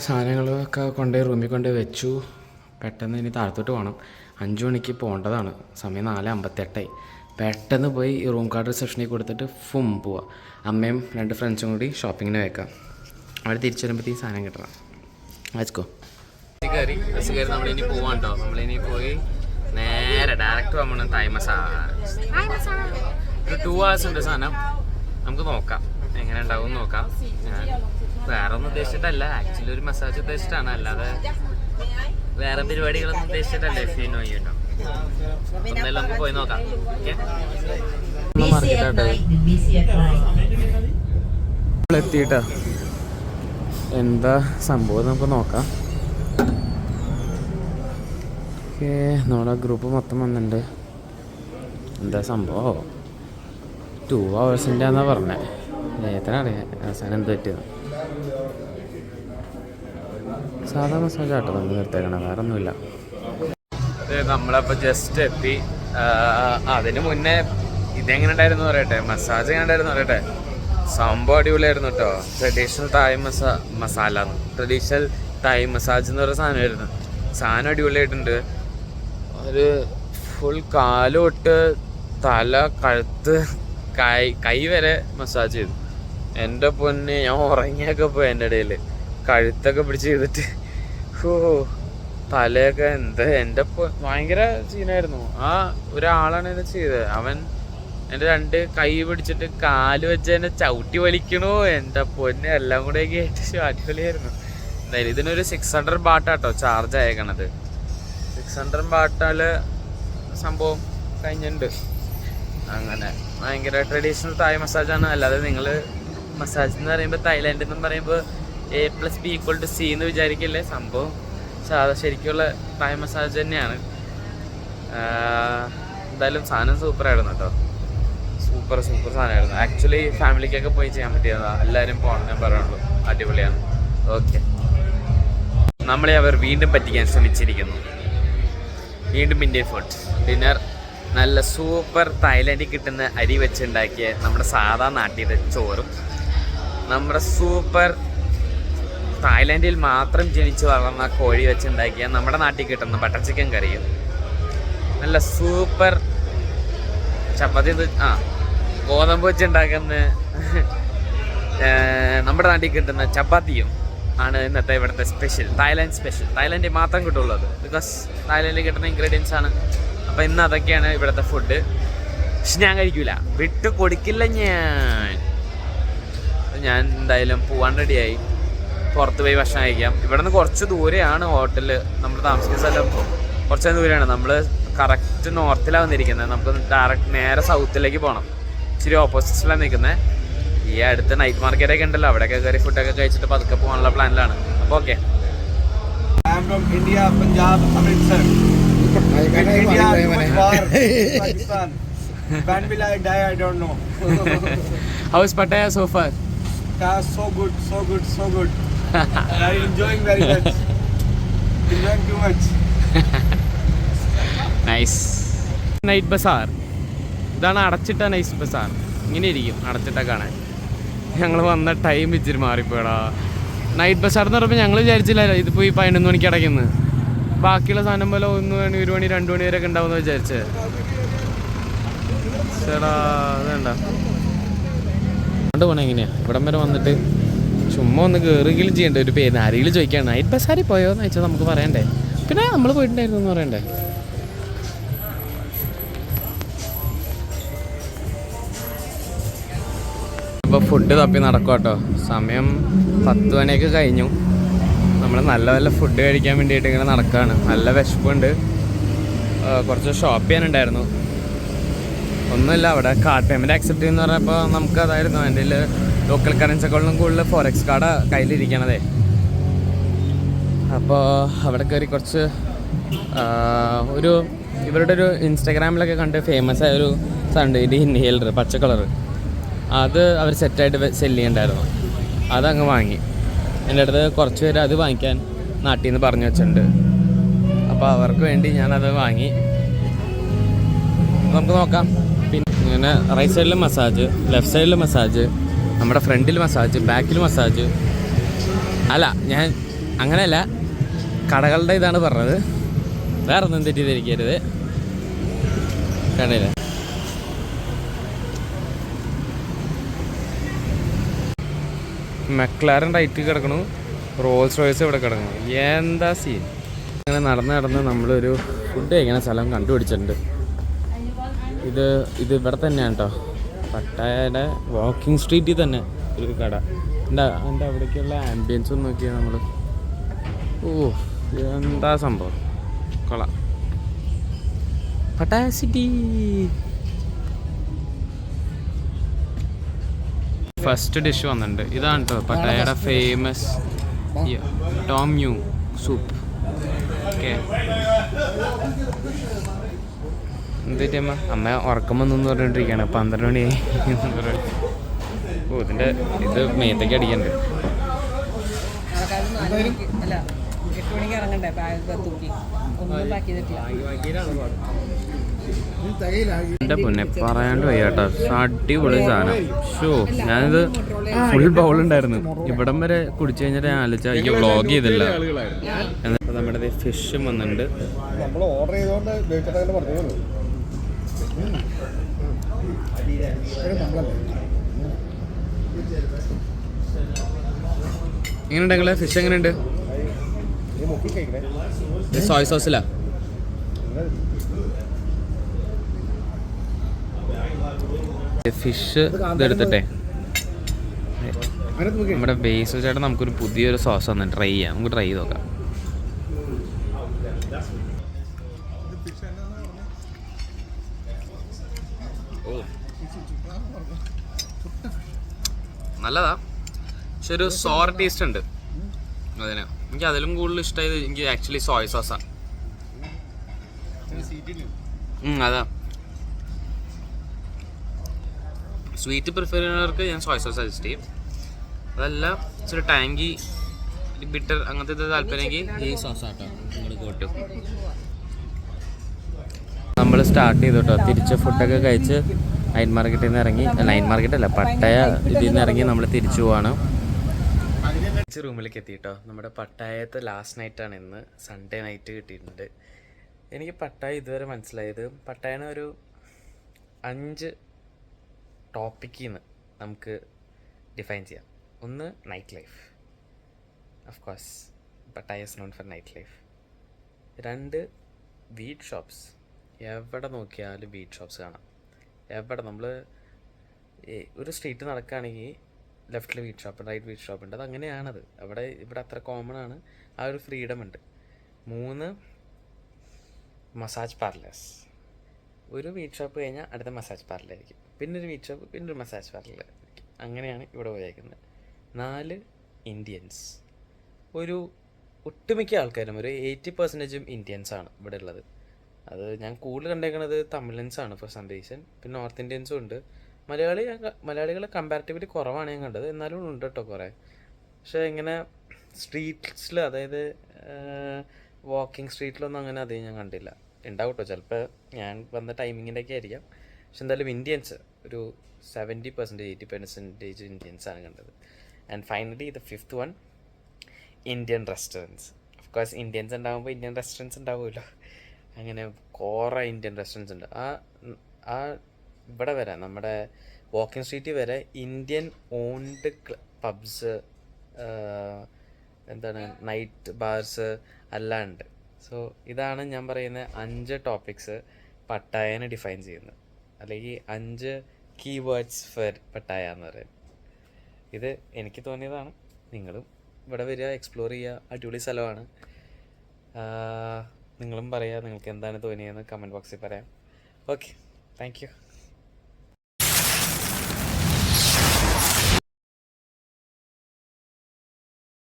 സാധനങ്ങളൊക്കെ കൊണ്ടുപോയി റൂമിൽ കൊണ്ടുപോയി വെച്ചു. പെട്ടെന്ന് ഇനി താഴത്തോട്ട് പോകണം. 5 മണിക്ക് പോകേണ്ടതാണ്. സമയം 4:58. പെട്ടെന്ന് പോയി ഈ റൂം കാർഡ് റിസപ്ഷനിൽ കൊടുത്തിട്ട് പോവാം. അമ്മയും 2 ഫ്രണ്ട്സും കൂടി ഷോപ്പിങ്ങിന് വെക്കാം. അവിടെ തിരിച്ചു വരുമ്പോഴത്തേക്ക് സാധനം കിട്ടണം. വായിക്കോ കയറി നമ്മളിനി പോവാൻ കേട്ടോ. നമ്മളിനി പോയി നേരെ ഡയറക്റ്റ് നമ്മൾ തായ് മസാജ്. ഒരു 2 hours ഉണ്ട് സാധനം. നമുക്ക് നോക്കാം എങ്ങനെ ഉണ്ടാവും നോക്കാം. ഞാൻ വേറെ ഒന്നും ഉദ്ദേശിച്ചിട്ടല്ല, ആക്ച്വലി ഒരു മസാജ് ഉദ്ദേശിച്ചിട്ടാണ്, അല്ലാതെ വേറെ പരിപാടികളൊന്നും ഉദ്ദേശിച്ചിട്ടല്ലേ. ഫീനോ കേട്ടോ. എന്തായാലും നമുക്ക് പോയി നോക്കാം. എത്തിയിട്ടാ എന്താ സംഭവം നമുക്ക് നോക്കാം. ഓക്കെ, നമ്മുടെ ഗ്രൂപ്പ് മൊത്തം വന്നിട്ടുണ്ട്. എന്താ സംഭവം? 2 hours എന്നാ പറഞ്ഞത്. എത്ര അറിയാം അവസാനം എന്ത് പറ്റിയത്. സാധാ മസാജ് ആട്ടോ നമ്മൾ നിർത്തേക്കണം, വേറെ ഒന്നുമില്ല. നമ്മളപ്പോൾ ജസ്റ്റ് എത്തി. അതിന് മുന്നേ ഇതെങ്ങനെ ഉണ്ടായിരുന്നു പറയട്ടെ, മസാജ് എങ്ങനെ ഉണ്ടായിരുന്നു പറയട്ടെ. സംഭവം അടിപൊളിയായിരുന്നു കേട്ടോ. ട്രഡീഷണൽ തായ് മസാല ട്രഡീഷണൽ തായ് മസാജ് എന്ന് പറയുന്ന സാധനമായിരുന്നു. സാധനം അടിപൊളിയായിട്ടുണ്ട്. ഒരു ഫുൾ കാല് തൊട്ട് തല, കഴുത്ത്, കൈ വരെ മസാജ് ചെയ്തു. എൻ്റെ പൊന്നെ, ഞാൻ ഉറങ്ങിയൊക്കെ പോയി. എൻ്റെ ഇടയിൽ കഴുത്തൊക്കെ പിടിച്ച് ചെയ്തിട്ട് തലയൊക്കെ എൻ്റെ ഭയങ്കര സീനായിരുന്നു. ആ ഒരാളാണ് എന്നെ ചെയ്തത്. അവൻ എൻ്റെ 2 കൈ പിടിച്ചിട്ട് കാല് വെച്ച് എന്നെ ചവിട്ടി വലിക്കണോ. എൻ്റെ പൊന്നെ, എല്ലാം കൂടെ ആയിട്ട് അടിപൊളിയായിരുന്നു. എന്തായാലും ഇതിനൊരു 600 baht ആട്ടോ ചാർജ് അയക്കണത്. 600 baht സംഭവം കഴിഞ്ഞിട്ടുണ്ട്. അങ്ങനെ ഭയങ്കര ട്രഡീഷണൽ തായ് മസാജാണ്. അല്ലാതെ നിങ്ങൾ മസാജ് എന്ന് പറയുമ്പോൾ തായ്ലാൻഡ് എന്ന് പറയുമ്പോൾ A+B=C എന്ന് വിചാരിക്കില്ലേ. സംഭവം ശരിക്കുള്ള തായ് മസാജ് തന്നെയാണ്. എന്തായാലും സാധനം സൂപ്പറായിരുന്നു കേട്ടോ. സൂപ്പർ സാധനമായിരുന്നു. ആക്ച്വലി ഫാമിലിക്കൊക്കെ പോയി ചെയ്യാൻ പറ്റിയതാണ്. എല്ലാവരും പോകണം ഞാൻ പറയുള്ളൂ. അടിപൊളിയാണ്. ഓക്കെ, നമ്മളെ അവർ വീണ്ടും പറ്റിക്കാൻ ശ്രമിച്ചിരിക്കുന്നു. വീണ്ടും ഇന്ത്യൻ ഫുഡ് ഡിന്നർ. നല്ല സൂപ്പർ തായ്ലാൻഡിൽ കിട്ടുന്ന അരി വെച്ചുണ്ടാക്കിയ നമ്മുടെ സാധാ നാട്ടിലെ ചോറും, നമ്മുടെ സൂപ്പർ തായ്ലാൻഡിൽ മാത്രം ജനിച്ച് വളർന്ന കോഴി വെച്ചുണ്ടാക്കിയ നമ്മുടെ നാട്ടിൽ കിട്ടുന്ന ബട്ടർ ചിക്കൻ കറിയും, നല്ല സൂപ്പർ ചപ്പാത്തി ഗോതമ്പ് വെച്ചുണ്ടാക്കുന്ന നമ്മുടെ നാട്ടിൽ കിട്ടുന്ന ചപ്പാത്തിയും ആണ് ഇന്നത്തെ ഇവിടുത്തെ സ്പെഷ്യൽ. തായ്ലാൻഡിൽ മാത്രം കിട്ടുള്ളൂ അത്. ബിക്കോസ് തായ്ലാൻഡിൽ കിട്ടുന്ന ഇൻഗ്രീഡിയൻസ് ആണ്. അപ്പോൾ ഇന്ന് അതൊക്കെയാണ് ഇവിടുത്തെ ഫുഡ്. പക്ഷെ ഞാൻ കഴിക്കില്ല, വിട്ട് കൊടുക്കില്ല ഞാൻ എന്തായാലും പോവാൻ റെഡിയായി. പുറത്ത് പോയി ഭക്ഷണം കഴിക്കാം. ഇവിടെ നിന്ന് കുറച്ച് ദൂരെയാണ് ഹോട്ടൽ. നമ്മൾ താമസിക്കുന്ന സ്ഥലം കുറച്ച് ദൂരെയാണ്. നമ്മൾ കറക്റ്റ് നോർത്തിലാണ് വന്നിരിക്കുന്നത്. നമുക്ക് ഡയറക്റ്റ് നേരെ സൗത്തിലേക്ക് പോകണം. ഇച്ചിരി ഓപ്പോസിറ്റിലാണ് നിൽക്കുന്നത്. ഈ അടുത്ത് നൈറ്റ് മാർക്കറ്റൊക്കെ ഉണ്ടല്ലോ, അവിടെയൊക്കെ കയറി ഫുഡൊക്കെ കഴിച്ചിട്ട് പതുക്കെ പോകാനുള്ള പ്ലാനിലാണ്. അപ്പോൾ okay. When will I die? I don't know. How is Pattaya so far? So good. I'm enjoying very much. Enjoying too much. Nice. Night bazaar ഇതാണ്. അടച്ചിട്ട നൈറ്റ് ബസാർ ഇങ്ങനെ ഇരിക്കും, അടച്ചിട്ട കാണാൻ. ഞങ്ങൾ വന്ന ടൈം ഇച്ചിരി മാറിപ്പോടാ. നൈറ്റ് ബസാർ എന്ന് പറയുമ്പോൾ ഞങ്ങൾ വിചാരിച്ചില്ലല്ലോ ഇതിപ്പോൾ ഈ 11 മണിക്ക് അടയ്ക്കുന്നത്. ബാക്കിയുള്ള സാധനം പോലെ 1 മണി 1 മണി 2 മണി വരെയൊക്കെ ഉണ്ടാവുമെന്ന് വിചാരിച്ചത്. ചേടാ അതേണ്ട പോണേ എങ്ങനെയാ. ഇവിടം വരെ വന്നിട്ട് ചുമ്മാ ഒന്ന് കയറുകയും ചെയ്യണ്ടേ. ഒരു പേര് ആരെങ്കിലും ചോദിക്കുകയാണ് നൈറ്റ് ബസാറിൽ പോയോ എന്ന് വെച്ചാൽ നമുക്ക് പറയണ്ടേ. പിന്നെ നമ്മൾ പോയിട്ടുണ്ടായിരുന്നു എന്ന് പറയണ്ടേ. അപ്പോൾ ഫുഡ് തപ്പി നടക്കും കേട്ടോ. സമയം 10 മണിയൊക്കെ കഴിഞ്ഞു. നമ്മൾ നല്ല ഫുഡ് കഴിക്കാൻ വേണ്ടിയിട്ട് ഇങ്ങനെ നടക്കുകയാണ്. നല്ല വിശപ്പുണ്ട്. കുറച്ച് ഷോപ്പ് ചെയ്യാനുണ്ടായിരുന്നു. ഒന്നുമില്ല, അവിടെ കാർഡ് പേയ്മെൻറ്റ് ആക്സെപ്റ്റ് ചെയ്യുമെന്ന് പറഞ്ഞപ്പോൾ നമുക്ക് അതായിരുന്നു എൻ്റെ ലോക്കൽ കറൻസിയെക്കാളും കൂടുതൽ ഫോറക്സ് കാർഡ് കയ്യിലിരിക്കണതേ. അപ്പോൾ അവിടെ കയറി കുറച്ച് ഇവരുടെ ഒരു ഇൻസ്റ്റാഗ്രാമിലൊക്കെ കണ്ട് ഫേമസ് ആയ ഒരു സാധനം, ഇത് ഇൻഹേലർ പച്ച കളർ. അത് അവർ സെറ്റായിട്ട് സെല്ല് ചെയ്യണ്ടായിരുന്നു. അതങ്ങ് വാങ്ങി. എൻ്റെ അടുത്ത് കുറച്ച് പേര് അത് വാങ്ങിക്കാൻ നാട്ടിൽ നിന്ന് പറഞ്ഞു വെച്ചിട്ടുണ്ട്. അപ്പോൾ അവർക്ക് വേണ്ടി ഞാനത് വാങ്ങി. നമുക്ക് നോക്കാം. പിന്നെ ഇങ്ങനെ റൈറ്റ് സൈഡിൽ മസാജ്, ലെഫ്റ്റ് സൈഡിൽ മസാജ്, നമ്മുടെ ഫ്രണ്ടിൽ മസാജ്, ബാക്കിൽ മസാജ്. അല്ല, ഞാൻ അങ്ങനെയല്ല, കടകളുടെ ഇതാണ് പറഞ്ഞത്, വേറെ ഒന്നും തെറ്റിദ്ധരിക്കരുത്. കണ്ടില്ലേ, മെക്ലാരൻ റൈറ്റ് കിടക്കണു, റോൾസ് റോയ്സ് ഇവിടെ കിടക്കണു. എന്താ സീൻ. അങ്ങനെ നടന്ന് നമ്മളൊരു ഫുഡ് കഴിക്കണ സ്ഥലം കണ്ടുപിടിച്ചിട്ടുണ്ട്. ഇത് ഇവിടെ തന്നെയാണ് കേട്ടോ, പട്ടായയുടെ വാക്കിംഗ് സ്ട്രീറ്റിൽ തന്നെ ഒരു കട. എൻ്റെ അവിടേക്കുള്ള ആംബിയൻസ് ഒന്ന് നോക്കിയാൽ നമ്മൾ, ഓ എന്താ സംഭവം, കൊള്ളാം. Pattaya city. ഫസ്റ്റ് ഡിഷ് വന്നിട്ടുണ്ട്. ഇതാണ് കേട്ടോ പട്ടായയുടെ famous tom yum soup. Okay, എന്തിട്ട് അമ്മ ഉറക്കം വന്നെന്ന് പറഞ്ഞിട്ടിരിക്കുകയാണ്. 12 മണിയായി. ഓ ഇതിൻ്റെ ഇത് മേത്തേക്ക് അടിക്കണ്ട്. എൻ്റെ പൊന്നെ പറയാണ്ട് വയ്യ കേട്ടോ, അടിപൊളി സാധനം. ഷോ ഞാനിത് ഫുൾ ബൗളുണ്ടായിരുന്നു. ഇവിടം വരെ കുടിച്ചു കഴിഞ്ഞിട്ട് ഞാൻ ആലോചിച്ച എനിക്ക് വ്ളോഗ് ചെയ്തില്ല. എന്നിട്ട് നമ്മുടെ ഫിഷും വന്നിട്ടുണ്ട്. എങ്ങനെയുണ്ട് നിങ്ങളെ ഫിഷ്? എങ്ങനെയുണ്ട്? സോയ് സോസിലാ? ഫിഷ് ഇതെടുത്തിട്ടെ നമ്മുടെ ബേസിൽ ചേട്ടൻ നമുക്കൊരു പുതിയൊരു സോസ് വന്നു ട്രൈ ചെയ്യാം. നമുക്ക് ട്രൈ ചെയ്ത് നോക്കാം. നല്ലതാ, പക്ഷെ ഒരു സോർ ടേസ്റ്റ് ഉണ്ട് അതിന്. എനിക്ക് അതിലും കൂടുതൽ ഇഷ്ടമായത് എനിക്ക് ആക്ച്വലി സോയ സോസാണ്. അതാ, സ്വീറ്റ് പ്രിഫർ ചെയ്യുന്നവർക്ക് ഞാൻ സോയ സോസ് സജസ്റ്റ് ചെയ്യും. അതല്ല ഇച്ചിരി ടാങ്കി ബിറ്റർ അങ്ങനത്തെ താല്പര്യമെങ്കിൽ ഈ സോസ് ആട്ടോ ഇങ്ങോട്ട് കൂട്ടും. നമ്മൾ സ്റ്റാർട്ട് ചെയ്തു കേട്ടോ. തിരിച്ച് ഫുഡൊക്കെ കഴിച്ച് നൈറ്റ് മാർക്കറ്റിൽ നിന്ന് ഇറങ്ങി, നൈറ്റ് മാർക്കറ്റ് അല്ല പട്ടായ ഇതിൽ നിന്ന് ഇറങ്ങി നമ്മൾ തിരിച്ചു പോവാണ്. റൂമിലേക്ക് എത്തി കേട്ടോ. നമ്മുടെ പട്ടായത്തെ ലാസ്റ്റ് നൈറ്റാണ് ഇന്ന്. സൺഡേ നൈറ്റ് കിട്ടിയിട്ടുണ്ട്. എനിക്ക് പട്ടായ ഇതുവരെ മനസ്സിലായത്, പട്ടായനെ ഒരു 5 ടോപ്പിക്കിൽ നിന്ന് നമുക്ക് ഡിഫൈൻ ചെയ്യാം. ഒന്ന് night life, of course Pattaya is known for night life. 2 wheat shops. എവിടെ നോക്കിയാലും വീറ്റ് ഷോപ്സ് കാണാം. എവിടെ നമ്മൾ ഒരു സ്ട്രീറ്റ് നടക്കുകയാണെങ്കിൽ ലെഫ്റ്റിൽ weed shop, right weed shop ഉണ്ട്. അത് അങ്ങനെയാണത്. ഇവിടെ അത്ര കോമൺ ആണ്. ആ ഒരു ഫ്രീഡം ഉണ്ട്. 3 മസാജ് പാർലേഴ്സ്. ഒരു വീറ്റ് ഷോപ്പ് കഴിഞ്ഞാൽ അടുത്ത മസാജ് പാർലറായിരിക്കും, പിന്നെ ഒരു വീറ്റ് ഷോപ്പ്, പിന്നെ ഒരു മസാജ് പാർലറായിരിക്കും. അങ്ങനെയാണ് ഇവിടെ പോയേക്കുന്നത്. 4 ഇന്ത്യൻസ്. ഒരു ഒട്ടുമിക്ക ആൾക്കാരും ഒരു 80% ഇന്ത്യൻസാണ് ഇവിടെ ഉള്ളത്. അത് ഞാൻ കൂടുതൽ കണ്ടേക്കുന്നത് തമിഴൻസാണ് ഫോർ സം റീസൺ. പിന്നെ നോർത്ത് ഇന്ത്യൻസും ഉണ്ട്. മലയാളികൾ കമ്പാരിറ്റീവ്ലി കുറവാണ് ഞാൻ കണ്ടത്. എന്നാലും ഉണ്ട് കേട്ടോ കുറേ. പക്ഷേ ഇങ്ങനെ സ്ട്രീറ്റ്സിൽ, അതായത് വാക്കിംഗ് സ്ട്രീറ്റിലൊന്നും അങ്ങനെ അധികം ഞാൻ കണ്ടില്ല. ഉണ്ടാവും കേട്ടോ, ചിലപ്പോൾ ഞാൻ വന്ന ടൈമിങ്ങിൻ്റെ ഒക്കെ ആയിരിക്കാം. പക്ഷെ എന്തായാലും ഇന്ത്യൻസ് ഒരു 70% 80% ഇന്ത്യൻസാണ് കണ്ടത്. And finally the 5th one, Indian restaurants. Of course Indians ഉണ്ടാകുമ്പോൾ ഇന്ത്യൻ റെസ്റ്റോറൻറ്റ്സ് ഉണ്ടാവുമല്ലോ. അങ്ങനെ കുറേ ഇന്ത്യൻ റെസ്റ്റോറൻറ്റ്സ് ഉണ്ട്. ആ ഇവിടെ വരെ നമ്മുടെ വാക്കിംഗ് സ്ട്രീറ്റിൽ വരെ ഇന്ത്യൻ ഓൺഡ് പബ്സ്, എന്താണ് നൈറ്റ് ബാർസ് എല്ലാം ഉണ്ട്. സോ ഇതാണ് ഞാൻ പറയുന്ന 5 ടോപ്പിക്സ് പട്ടായനെ ഡിഫൈൻ ചെയ്യുന്നത്, അല്ലെങ്കിൽ 5 കീവേഡ്സ് ഫോർ പട്ടായ എന്ന് പറയുന്നത്. ഇത് എനിക്ക് തോന്നിയതാണ്. നിങ്ങളും ഇവിടെ വരിക, എക്സ്പ്ലോർ ചെയ്യുക. അടിപൊളി സ്ഥലമാണ്. നിങ്ങളും പറയുക നിങ്ങൾക്ക് എന്താണ് തോന്നിയതെന്ന് കമൻറ്റ് ബോക്സിൽ പറയാം. Okay, thank you.